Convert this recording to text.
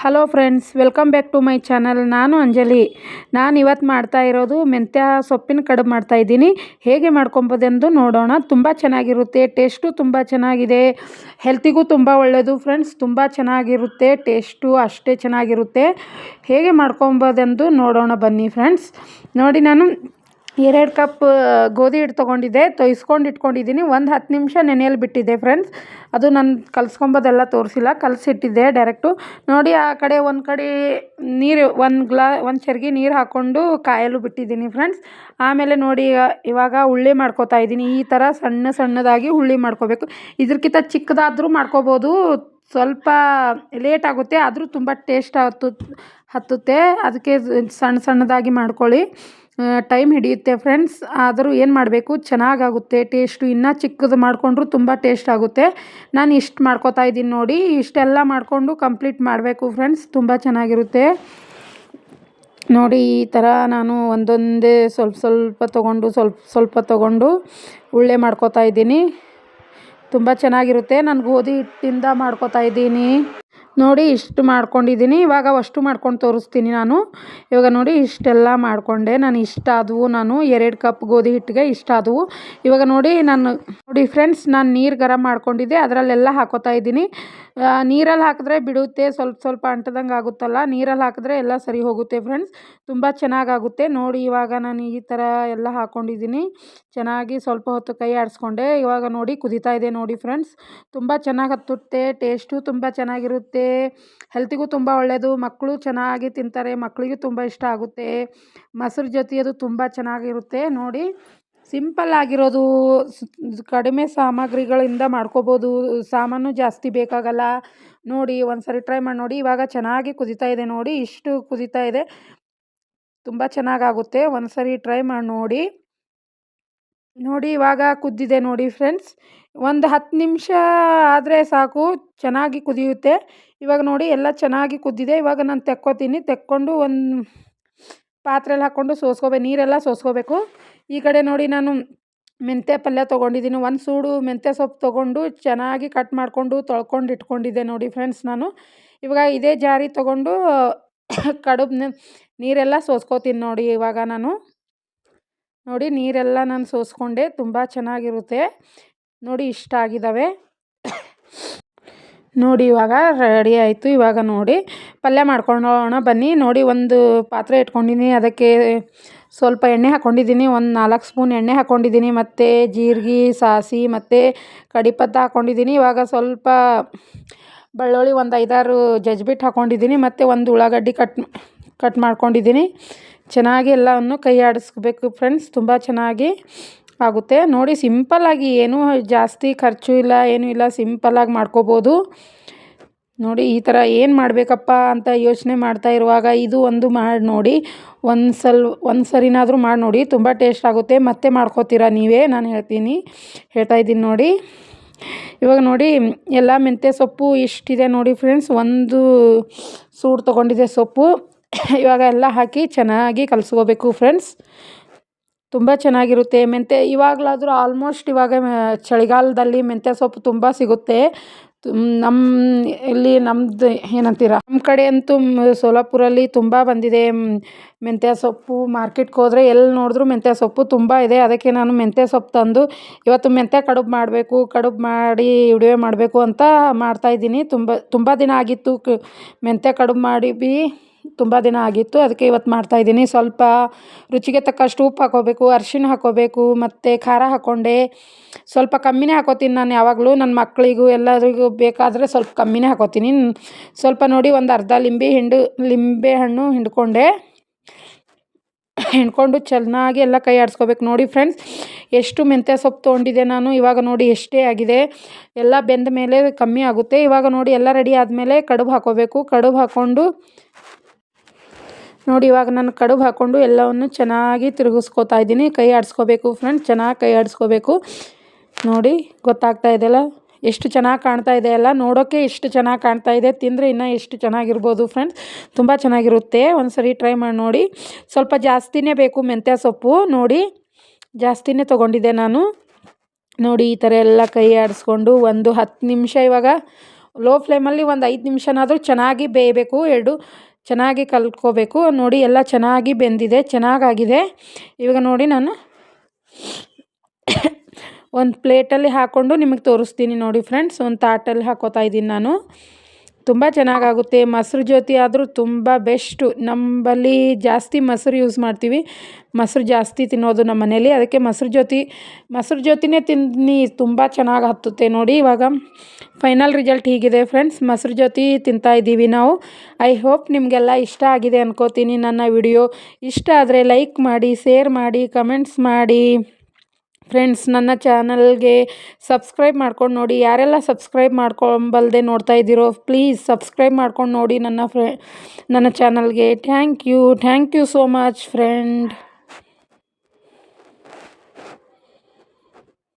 Hello friends, welcome back to my channel. ನಾನು ಅಂಜಲಿ. ನಾನು ಇವತ್ತು ಮಾಡ್ತಾ ಇರೋದು ಮೆಂತ್ಯ ಸೊಪ್ಪಿನ ಕಡುಬು ಮಾಡ್ತಾಯಿದ್ದೀನಿ. ಹೇಗೆ ಮಾಡ್ಕೊಬೋದೆಂದು ನೋಡೋಣ. ತುಂಬ ಚೆನ್ನಾಗಿರುತ್ತೆ, ಟೇಸ್ಟು ತುಂಬ ಚೆನ್ನಾಗಿದೆ, ಹೆಲ್ತಿಗೂ ತುಂಬ ಒಳ್ಳೆಯದು ಫ್ರೆಂಡ್ಸ್. ತುಂಬ ಚೆನ್ನಾಗಿರುತ್ತೆ, ಟೇಸ್ಟು ಅಷ್ಟೇ ಚೆನ್ನಾಗಿರುತ್ತೆ. ಹೇಗೆ ಮಾಡ್ಕೊಬೋದೆಂದು ನೋಡೋಣ ಬನ್ನಿ ಫ್ರೆಂಡ್ಸ್. ನೋಡಿ, ನಾನು 2 ಕಪ್ ಗೋಧಿ ಹಿಟ್ಟು ತೊಗೊಂಡಿದ್ದೆ, ತೊಯ್ಸ್ಕೊಂಡು ಇಟ್ಕೊಂಡಿದ್ದೀನಿ. ಒಂದು 10 ನಿಮಿಷ ನೆನೆಯಲ್ಲಿ ಬಿಟ್ಟಿದ್ದೆ ಫ್ರೆಂಡ್ಸ್. ಅದು ನಾನು ಕಲಿಸ್ಕೊಂಬೋದೆಲ್ಲ ತೋರಿಸಿಲ್ಲ, ಕಲಸಿಟ್ಟಿದ್ದೆ ಡೈರೆಕ್ಟು. ನೋಡಿ, ಆ ಕಡೆ ಒಂದು ಕಡೆ ನೀರು ಒಂದು ಚರ್ಗಿ ನೀರು ಹಾಕ್ಕೊಂಡು ಕಾಯಲು ಬಿಟ್ಟಿದ್ದೀನಿ ಫ್ರೆಂಡ್ಸ್. ಆಮೇಲೆ ನೋಡಿ, ಇವಾಗ ಉಳ್ಳಿ ಮಾಡ್ಕೋತಾ ಇದ್ದೀನಿ. ಈ ಥರ ಸಣ್ಣದಾಗಿ ಉಳ್ಳಿ ಮಾಡ್ಕೋಬೇಕು. ಇದ್ರಕ್ಕಿಂತ ಚಿಕ್ಕದಾದರೂ ಮಾಡ್ಕೋಬೋದು, ಸ್ವಲ್ಪ ಲೇಟ್ ಆಗುತ್ತೆ, ಆದರೂ ತುಂಬ ಟೇಸ್ಟ್ ಹತ್ತುತ್ತೆ. ಅದಕ್ಕೆ ಸಣ್ಣದಾಗಿ ಮಾಡ್ಕೊಳ್ಳಿ, ಟೈಮ್ ಹಿಡಿಯುತ್ತೆ ಫ್ರೆಂಡ್ಸ್. ಆದರೂ ಏನು ಮಾಡಬೇಕು, ಚೆನ್ನಾಗಾಗುತ್ತೆ ಟೇಸ್ಟು. ಇನ್ನೂ ಚಿಕ್ಕದು ಮಾಡಿಕೊಂಡ್ರೂ ತುಂಬ ಟೇಸ್ಟ್ ಆಗುತ್ತೆ. ನಾನು ಇಷ್ಟು ಮಾಡ್ಕೋತಾ ಇದ್ದೀನಿ ನೋಡಿ. ಇಷ್ಟೆಲ್ಲ ಮಾಡಿಕೊಂಡು ಕಂಪ್ಲೀಟ್ ಮಾಡಬೇಕು ಫ್ರೆಂಡ್ಸ್, ತುಂಬ ಚೆನ್ನಾಗಿರುತ್ತೆ. ನೋಡಿ, ಈ ಥರ ನಾನು ಒಂದೊಂದೇ ಸ್ವಲ್ಪ ತೊಗೊಂಡು ಉಳ್ಳೆ ಮಾಡ್ಕೋತಾ ಇದ್ದೀನಿ. ತುಂಬ ಚೆನ್ನಾಗಿರುತ್ತೆ. ನಾನು ಗೋಧಿ ಹಿಟ್ಟಿಂದ ಮಾಡ್ಕೋತಾ ಇದ್ದೀನಿ. ನೋಡಿ, ಇಷ್ಟು ಮಾಡ್ಕೊಂಡಿದ್ದೀನಿ. ಇವಾಗ ಅಷ್ಟು ಮಾಡ್ಕೊಂಡು ತೋರಿಸ್ತೀನಿ ನಾನು. ಇವಾಗ ನೋಡಿ, ಇಷ್ಟೆಲ್ಲ ಮಾಡಿಕೊಂಡೆ ನಾನು. ಇಷ್ಟಾದವು, ನಾನು 2 ಕಪ್ ಗೋಧಿ ಹಿಟ್ಟಿಗೆ ಇಷ್ಟಾದವು. ಇವಾಗ ನೋಡಿ ಫ್ರೆಂಡ್ಸ್, ನಾನು ನೀರು ಗರಂ ಮಾಡ್ಕೊಂಡಿದ್ದೆ, ಅದರಲ್ಲೆಲ್ಲ ಹಾಕೋತಾ ಇದ್ದೀನಿ. ನೀರಲ್ಲಿ ಹಾಕಿದ್ರೆ ಬಿಡುತ್ತೆ, ಸ್ವಲ್ಪ ಅಂಟದಂಗೆ ಆಗುತ್ತಲ್ಲ. ನೀರಲ್ಲಿ ಹಾಕಿದ್ರೆ ಎಲ್ಲ ಸರಿ ಹೋಗುತ್ತೆ ಫ್ರೆಂಡ್ಸ್, ತುಂಬ ಚೆನ್ನಾಗಾಗುತ್ತೆ. ನೋಡಿ, ಇವಾಗ ನಾನು ಈ ಥರ ಎಲ್ಲ ಹಾಕ್ಕೊಂಡಿದ್ದೀನಿ. ಚೆನ್ನಾಗಿ ಸ್ವಲ್ಪ ಹೊತ್ತು ಕೈ ಆಡಿಸ್ಕೊಂಡೆ. ಇವಾಗ ನೋಡಿ, ಕುದೀತಾ ಇದೆ ನೋಡಿ ಫ್ರೆಂಡ್ಸ್. ತುಂಬ ಚೆನ್ನಾಗಿ ಹತ್ತುತ್ತೆ, ಟೇಸ್ಟು ತುಂಬ ಚೆನ್ನಾಗಿರುತ್ತೆ, ಹೆಲ್ತಿಗೂ ತುಂಬ ಒಳ್ಳೆಯದು. ಮಕ್ಕಳು ಚೆನ್ನಾಗಿ ತಿಂತಾರೆ, ಮಕ್ಕಳಿಗೂ ತುಂಬ ಇಷ್ಟ ಆಗುತ್ತೆ. ಮೊಸರು ಜೊತೆ ಅದು ತುಂಬ ಚೆನ್ನಾಗಿರುತ್ತೆ. ನೋಡಿ, ಸಿಂಪಲ್ ಆಗಿರೋದು, ಕಡಿಮೆ ಸಾಮಗ್ರಿಗಳಿಂದ ಮಾಡ್ಕೋಬೋದು, ಸಾಮಾನು ಜಾಸ್ತಿ ಬೇಕಾಗಲ್ಲ. ನೋಡಿ, ಒಂದ್ಸರಿ ಟ್ರೈ ಮಾಡಿ ನೋಡಿ. ಇವಾಗ ಚೆನ್ನಾಗಿ ಕುದೀತಾ ಇದೆ ನೋಡಿ, ಇಷ್ಟು ಕುದೀತಾ ಇದೆ, ತುಂಬ ಚೆನ್ನಾಗಾಗುತ್ತೆ. ಒಂದ್ಸರಿ ಟ್ರೈ ಮಾಡಿ ನೋಡಿ. ನೋಡಿ, ಇವಾಗ ಕುದ್ದಿದೆ ನೋಡಿ ಫ್ರೆಂಡ್ಸ್. ಒಂದು 10 ನಿಮಿಷ ಆದರೆ ಸಾಕು, ಚೆನ್ನಾಗಿ ಕುದಿಯುತ್ತೆ. ಇವಾಗ ನೋಡಿ, ಎಲ್ಲ ಚೆನ್ನಾಗಿ ಕುದ್ದಿದೆ. ಇವಾಗ ನಾನು ತೆಕ್ಕೊಂಡು ಒಂದು ಪಾತ್ರೆಯಲ್ಲಿ ಹಾಕ್ಕೊಂಡು ನೀರೆಲ್ಲ ಸೋಸ್ಕೋಬೇಕು. ಈ ಕಡೆ ನೋಡಿ, ನಾನು ಮೆಂತ್ಯ ಪಲ್ಯ ತೊಗೊಂಡಿದ್ದೀನಿ. ಒಂದು ಸೂಡು ಮೆಂತ್ಯ ಸೊಪ್ಪು ತೊಗೊಂಡು ಚೆನ್ನಾಗಿ ಕಟ್ ಮಾಡಿಕೊಂಡು ತೊಳ್ಕೊಂಡು ಇಟ್ಕೊಂಡಿದ್ದೆ ನೋಡಿ ಫ್ರೆಂಡ್ಸ್ ನಾನು. ಇವಾಗ ಇದೇ ಜಾರಿ ತೊಗೊಂಡು ಕಡುಬು ನೀರೆಲ್ಲ ಸೋಸ್ಕೋತೀನಿ ನೋಡಿ. ಇವಾಗ ನೋಡಿ, ನೀರೆಲ್ಲ ನಾನು ಸೋಸ್ಕೊಂಡೆ, ತುಂಬ ಚೆನ್ನಾಗಿರುತ್ತೆ. ನೋಡಿ, ಇಷ್ಟ ಆಗಿದ್ದಾವೆ ನೋಡಿ. ಇವಾಗ ರೆಡಿ ಆಯಿತು. ಇವಾಗ ನೋಡಿ, ಪಲ್ಯ ಮಾಡ್ಕೊಳ್ಳೋಣ ಬನ್ನಿ. ನೋಡಿ, ಒಂದು ಪಾತ್ರೆ ಇಟ್ಕೊಂಡಿದ್ದೀನಿ, ಅದಕ್ಕೆ ಸ್ವಲ್ಪ ಎಣ್ಣೆ ಹಾಕ್ಕೊಂಡಿದ್ದೀನಿ. ಒಂದು 4 ಸ್ಪೂನ್ ಎಣ್ಣೆ ಹಾಕ್ಕೊಂಡಿದ್ದೀನಿ, ಮತ್ತು ಜೀರಿಗೆ, ಸಾಸಿವೆ ಮತ್ತು ಕಡಿಪತ್ತ ಹಾಕ್ಕೊಂಡಿದ್ದೀನಿ. ಇವಾಗ ಸ್ವಲ್ಪ ಬೆಳ್ಳುಳ್ಳಿ ಒಂದು 5-6 ಜಜ್ಬಿಟ್ಟು ಹಾಕ್ಕೊಂಡಿದ್ದೀನಿ, ಮತ್ತು ಒಂದು ಉಳ್ಳಾಗಡ್ಡಿ ಕಟ್ ಮಾಡ್ಕೊಂಡಿದ್ದೀನಿ. ಚೆನ್ನಾಗಿ ಎಲ್ಲವನ್ನು ಕೈ ಆಡಿಸ್ಬೇಕು ಫ್ರೆಂಡ್ಸ್, ತುಂಬ ಚೆನ್ನಾಗಿ ಆಗುತ್ತೆ. ನೋಡಿ, ಸಿಂಪಲ್ಲಾಗಿ, ಏನೂ ಜಾಸ್ತಿ ಖರ್ಚು ಇಲ್ಲ, ಏನೂ ಇಲ್ಲ, ಸಿಂಪಲ್ಲಾಗಿ ಮಾಡ್ಕೋಬೋದು. ನೋಡಿ, ಈ ಥರ ಏನು ಮಾಡಬೇಕಪ್ಪ ಅಂತ ಯೋಚನೆ ಮಾಡ್ತಾ ಇರುವಾಗ ಇದು ಒಂದು ಮಾಡಿ ನೋಡಿ. ಒಂದು ಸರಿನಾದರೂ ಮಾಡಿ ನೋಡಿ, ತುಂಬ ಟೇಸ್ಟ್ ಆಗುತ್ತೆ. ಮತ್ತೆ ಮಾಡ್ಕೋತೀರಾ ನೀವೇ, ನಾನು ಹೇಳ್ತಾ ಇದ್ದೀನಿ ನೋಡಿ. ಇವಾಗ ನೋಡಿ, ಎಲ್ಲ ಮೆಂತ್ಯ ಸೊಪ್ಪು ಇಷ್ಟಿದೆ ನೋಡಿ ಫ್ರೆಂಡ್ಸ್. ಒಂದು ಸೂಡು ತೊಗೊಂಡಿದ್ದೆ ಸೊಪ್ಪು. ಇವಾಗ ಎಲ್ಲ ಹಾಕಿ ಚೆನ್ನಾಗಿ ಕಲಸ್ಕೋಬೇಕು ಫ್ರೆಂಡ್ಸ್, ತುಂಬ ಚೆನ್ನಾಗಿರುತ್ತೆ. ಇವಾಗಲಾದರೂ ಆಲ್ಮೋಸ್ಟ್ ಇವಾಗ ಚಳಿಗಾಲದಲ್ಲಿ ಮೆಂತ್ಯ ಸೊಪ್ಪು ತುಂಬ ಸಿಗುತ್ತೆ. ನಮ್ಮದು ಏನಂತೀರ, ನಮ್ಮ ಕಡೆ ಅಂತೂ ಸೋಲಾಪುರಲ್ಲಿ ತುಂಬ ಬಂದಿದೆ ಮೆಂತ್ಯ ಸೊಪ್ಪು. ಮಾರ್ಕೆಟ್ಗೆ ಹೋದರೆ ಎಲ್ಲಿ ನೋಡಿದ್ರೂ ಮೆಂತ್ಯ ಸೊಪ್ಪು ತುಂಬ ಇದೆ. ಅದಕ್ಕೆ ನಾನು ಮೆಂತ್ಯ ಸೊಪ್ಪು ತಂದು ಇವತ್ತು ಮೆಂತ್ಯ ಕಡುಬು ಮಾಡಿ ವಿಡಿಯೋ ಮಾಡಬೇಕು ಅಂತ ಮಾಡ್ತಾಯಿದ್ದೀನಿ. ತುಂಬ ದಿನ ಆಗಿತ್ತು ಮೆಂತ್ಯ ಕಡುಬು ಮಾಡಿ ತುಂಬ ದಿನ ಆಗಿತ್ತು, ಅದಕ್ಕೆ ಇವತ್ತು ಮಾಡ್ತಾಯಿದ್ದೀನಿ. ಸ್ವಲ್ಪ ರುಚಿಗೆ ತಕ್ಕಷ್ಟು ಉಪ್ಪು ಹಾಕ್ಕೋಬೇಕು, ಅರಿಶಿಣ ಹಾಕ್ಕೋಬೇಕು, ಮತ್ತು ಖಾರ ಹಾಕ್ಕೊಂಡೆ. ಸ್ವಲ್ಪ ಕಮ್ಮಿನೇ ಹಾಕ್ಕೋತೀನಿ ನಾನು ಯಾವಾಗಲೂ. ನನ್ನ ಮಕ್ಕಳಿಗೂ ಎಲ್ಲರಿಗೂ ಬೇಕಾದರೆ ಸ್ವಲ್ಪ ಕಮ್ಮಿನೇ ಹಾಕ್ಕೋತೀನಿ. ಸ್ವಲ್ಪ ನೋಡಿ, ಒಂದು ಅರ್ಧ ಲಿಂಬೆ ಹಣ್ಣು ಹಿಂಡ್ಕೊಂಡು ಚೆನ್ನಾಗಿ ಎಲ್ಲ ಕೈ ಆಡಿಸ್ಕೋಬೇಕು ನೋಡಿ ಫ್ರೆಂಡ್ಸ್. ಎಷ್ಟು ಮೆಂತ್ಯ ಸೊಪ್ಪು ತೊಗೊಂಡಿದ್ದೆ ನಾನು. ಇವಾಗ ನೋಡಿ, ಎಷ್ಟೇ ಆಗಿದೆ, ಎಲ್ಲ ಬೆಂದ ಮೇಲೆ ಕಮ್ಮಿ ಆಗುತ್ತೆ. ಇವಾಗ ನೋಡಿ, ಎಲ್ಲ ರೆಡಿ ಆದಮೇಲೆ ಕಡುಬು ಹಾಕ್ಕೋಬೇಕು. ಕಡುಬು ಹಾಕ್ಕೊಂಡು ನೋಡಿ, ಇವಾಗ ನಾನು ಕಡುಬು ಹಾಕ್ಕೊಂಡು ಎಲ್ಲವನ್ನು ಚೆನ್ನಾಗಿ ತಿರುಗಿಸ್ಕೋತಾ ಇದ್ದೀನಿ. ಕೈ ಆಡಿಸ್ಕೋಬೇಕು ಫ್ರೆಂಡ್ಸ್, ಚೆನ್ನಾಗಿ ಕೈ ಆಡಿಸ್ಕೋಬೇಕು. ನೋಡಿ, ಗೊತ್ತಾಗ್ತಾ ಇದೆಯಲ್ಲ ಎಷ್ಟು ಚೆನ್ನಾಗಿ ಕಾಣ್ತಾ ಇದೆ ಅಲ್ಲ. ನೋಡೋಕ್ಕೆ ಎಷ್ಟು ಚೆನ್ನಾಗಿ ಕಾಣ್ತಾ ಇದೆ, ತಿಂದರೆ ಇನ್ನೂ ಎಷ್ಟು ಚೆನ್ನಾಗಿರ್ಬೋದು ಫ್ರೆಂಡ್ಸ್, ತುಂಬ ಚೆನ್ನಾಗಿರುತ್ತೆ. ಒಂದು ಸರಿ ಟ್ರೈ ಮಾಡಿ ನೋಡಿ. ಸ್ವಲ್ಪ ಜಾಸ್ತಿನೇ ಬೇಕು ಮೆಂತ್ಯ ಸೊಪ್ಪು. ನೋಡಿ, ಜಾಸ್ತಿನೇ ತೊಗೊಂಡಿದ್ದೆ ನಾನು. ನೋಡಿ, ಈ ಥರ ಎಲ್ಲ ಕೈ ಆಡಿಸ್ಕೊಂಡು ಒಂದು 10 ನಿಮಿಷ ಇವಾಗ ಲೋ ಫ್ಲೇಮಲ್ಲಿ ಒಂದು 5 ನಿಮಿಷನಾದರೂ ಚೆನ್ನಾಗಿ ಬೇಯಬೇಕು. ಎರಡು ಚೆನ್ನಾಗಿ ಕಲ್ತ್ಕೋಬೇಕು. ನೋಡಿ ಎಲ್ಲ ಚೆನ್ನಾಗಿ ಬೆಂದಿದೆ, ಚೆನ್ನಾಗಾಗಿದೆ. ಇವಾಗ ನೋಡಿ ನಾನು ಒಂದು ಪ್ಲೇಟಲ್ಲಿ ಹಾಕ್ಕೊಂಡು ನಿಮಗೆ ತೋರಿಸ್ತೀನಿ ನೋಡಿ ಫ್ರೆಂಡ್ಸ್. ಒಂದು ತಾಟಲ್ಲಿ ಹಾಕೋತಾ ಇದ್ದೀನಿ ನಾನು. ತುಂಬ ಚೆನ್ನಾಗಾಗುತ್ತೆ. ಮೊಸರು ಜೊತೆ ಆದರೂ ತುಂಬ ಬೆಸ್ಟು. ನಮ್ಮಲ್ಲಿ ಜಾಸ್ತಿ ಮೊಸರು ಯೂಸ್ ಮಾಡ್ತೀವಿ. ಮೊಸರು ಜಾಸ್ತಿ ತಿನ್ನೋದು ನಮ್ಮ ಮನೇಲಿ. ಅದಕ್ಕೆ ಮೊಸರು ಜೊತೆನೇ ತಿನ್ನಿ, ತುಂಬ ಚೆನ್ನಾಗಿ ಹತ್ತುತ್ತೆ ನೋಡಿ. ಇವಾಗ ಫೈನಲ್ ರಿಸಲ್ಟ್ ಹೀಗಿದೆ ಫ್ರೆಂಡ್ಸ್. ಮೊಸರು ಜೊತೆ ತಿಂತಾಯಿದ್ದೀವಿ ನಾವು. ಐ ಹೋಪ್ ನಿಮಗೆಲ್ಲ ಇಷ್ಟ ಆಗಿದೆ ಅನ್ಕೋತೀನಿ ನನ್ನ ವಿಡಿಯೋ. ಇಷ್ಟ ಆದರೆ ಲೈಕ್ ಮಾಡಿ, ಶೇರ್ ಮಾಡಿ, ಕಮೆಂಟ್ಸ್ ಮಾಡಿ ಫ್ರೆಂಡ್ಸ್. ನನ್ನ ಚಾನಲ್ಗೆ ಸಬ್ಸ್ಕ್ರೈಬ್ ಮಾಡ್ಕೊಂಡು ನೋಡಿ. ಯಾರೆಲ್ಲ ಸಬ್ಸ್ಕ್ರೈಬ್ ಮಾಡ್ಕೊಂಬಲ್ದೆ ನೋಡ್ತಾ ಇದ್ದೀರೋ ಪ್ಲೀಸ್ ಸಬ್ಸ್ಕ್ರೈಬ್ ಮಾಡ್ಕೊಂಡು ನೋಡಿ ನನ್ನ ಚಾನಲ್ಗೆ. Thank you so much friend.